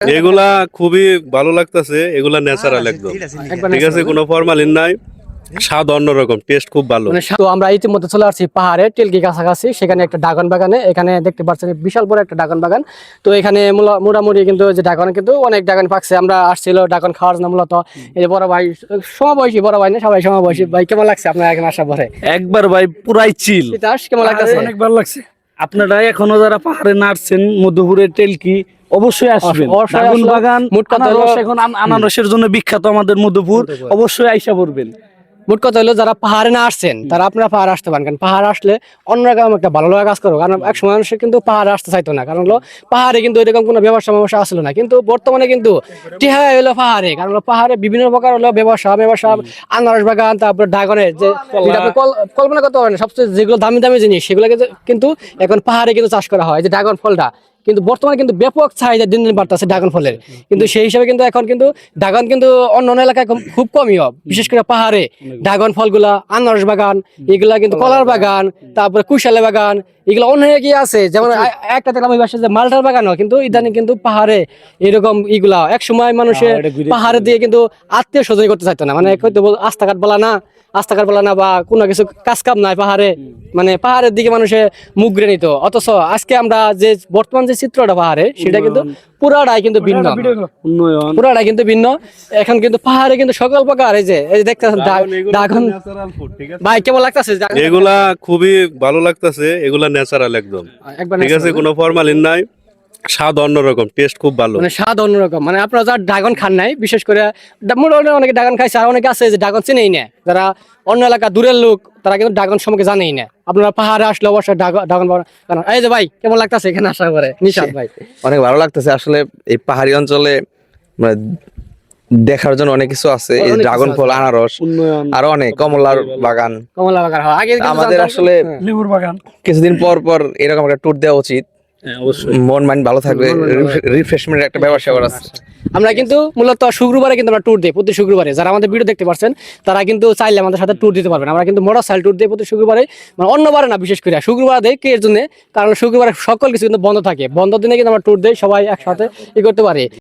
এগুলা খুবই ভালো লাগতেছে, এগুলা ন্যাচারাল একদম। ঠিক আছে, কোনো ফরমালিন নাই, স্বাদ অন্যরকম, টেস্ট খুব ভালো। তো আমরা ইতিমধ্যে চলে আসছি পাহাড়ে টেলকি কাছাকাছি, সেখানে একটা ড্রাগন বাগানে। এখানে দেখতে পাচ্ছেন বিশাল বড় একটা ড্রাগন বাগান। তো এখানে মোটামুটি কিন্তু যে ড্রাগন কিন্তু অনেক ড্রাগন পাকছে। আমরা আসছিল ড্রাগন খাওয়ার জন্য মূলত। এই যে বড় ভাই, সমবয়সী বড় ভাই না, সবাই সমবয়সী। ভাই কেমন লাগছে আপনার এখানে আসার পরে? একবার ভাই পুরাই চিল। তিতাস কেমন লাগছে? অনেক ভালো লাগছে। আপনারা এখনো যারা পাহাড়ে নাড়ছেন মধুপুরের টেলকি অবশ্যই আসবেন। ড্রাগন বাগান, আনারস, এখন আনারসের জন্য বিখ্যাত আমাদের মধুপুর, অবশ্যই আইসা পড়বেন। মোট কথা হলো যারা পাহাড়ে না আসছেন তারা আপনারা পাহাড় আসতে পারেন। কারণ পাহাড় আসলে অন্যরকম একটা ভালো লাগা কাজ করবো। কারণ এক সময় মানুষ কিন্তু পাহাড়ে আসতে চাইতো না, কারণ হলো পাহাড়ে কিন্তু এরকম কোনো ব্যবসা আসলো না। কিন্তু বর্তমানে কিন্তু টিহা হলো পাহাড়ে, কারণ হলো পাহাড়ে বিভিন্ন প্রকার হলো ব্যবসা, আনারস বাগান, তারপর ড্রাগনের যে কল্পনা করতে পারেন সবচেয়ে যেগুলো দামি দামি জিনিস, সেগুলো কিন্তু এখন পাহাড়ে কিন্তু চাষ করা হয়। যে ড্রাগন ফলটা কিন্তু বর্তমানে কিন্তু ব্যাপক চাহিদা দিন দিন বাড়তেছে ড্রাগন ফলের। কিন্তু সেই হিসাবে কিন্তু এখন কিন্তু ড্রাগন কিন্তু অন্য অন্য এলাকায় খুব কমই হয়, বিশেষ করে পাহাড়ে ড্রাগন ফলগুলা, আনারস বাগান, এগুলা কিন্তু কলার বাগান, তারপরে কুশালে বাগান, এগুলো অনেক আছে। যেমন একটা দেখলাম ওই পাশে যে মালটার বাগানও কিন্তু ইদানিং কিন্তু পাহাড়ে এরকম এগুলা। এক সময় মানুষের পাহাড়ে দিয়ে কিন্তু আত্মীয় স্বজন করতে চাইতো না, মানে রাস্তাঘাট বলা না বা কোনো কিছু কাজ কাম নাই পাহাড়ে, মানে পাহাড়ের দিকে মানুষে মুখ ঘুরে নিত। অথচ আজকে আমরা যে বর্তমান যে চিত্রটা পাহাড়ে, সেটা কিন্তু পুরাটাই কিন্তু ভিন্ন, পুরাটাই কিন্তু ভিন্ন। এখন কিন্তু পাহাড়ে কিন্তু সকল প্রকার এই যে দেখতেছেন ড্রাগন। ভাই কেমন লাগতেছে? এগুলা খুবই ভালো লাগতেছে, এগুলা ন্যাচারাল একদম। ঠিক আছে, কোনো ফরমালিন নাই, স্বাদ অন্যরকম, টেস্ট খুব ভালো। মানে স্বাদ অন্যরকম। মানে আপনারা যারা ড্রাগন খান নাই, বিশেষ করে মোটামুটি অনেকে ড্রাগন খাইছে, আর অনেকে আছে যে ড্রাগন চিনেই না, যারা অন্য এলাকা দূরের লোক, তারা কিন্তু ড্রাগন সম্পর্কে জানেই না। আপনারা পাহাড়ে আসলে অবশ্যই ড্রাগন। এই যে ভাই কেমন লাগতেছে এখানে আসার পরে? নিশাদ ভাই অনেক ভালো লাগতেছে আসলে। এই পাহাড়ি অঞ্চলে মানে দেখার জন্য অনেক কিছু আছে, এই ড্রাগন ফল, আনারস, আরো অনেক কমলার বাগান, আগে আমাদের আসলে লেবুর বাগান। কিছুদিন পর পর এরকম একটা ট্যুর দেওয়া উচিত। মন মাইন্ড ভালো থাকবে, রিফ্রেশমেন্টের একটা ব্যবস্থা করা আছে। আমরা কিন্তু মূলত শুক্রবারে কিন্তু আমরা ট্যুর দিই, প্রতি শুক্রবারে। যারা আমাদের ভিডিও দেখতে পাচ্ছেন তারা কিন্তু চাইলে আমাদের সাথে ট্যুর দিতে পারবেন। আমরা কিন্তু মোটরসাইকেল ট্যুর দিই প্রতি শুক্রবারে, মানে অন্যবারে না, বিশেষ করে শুক্রবার দেয় কে এর জন্য, কারণ শুক্রবারে সকল কিছু কিন্তু বন্ধ থাকে। বন্ধ দিনে কিন্তু আমরা ট্যুর দিই, সবাই একসাথে করতে পারি।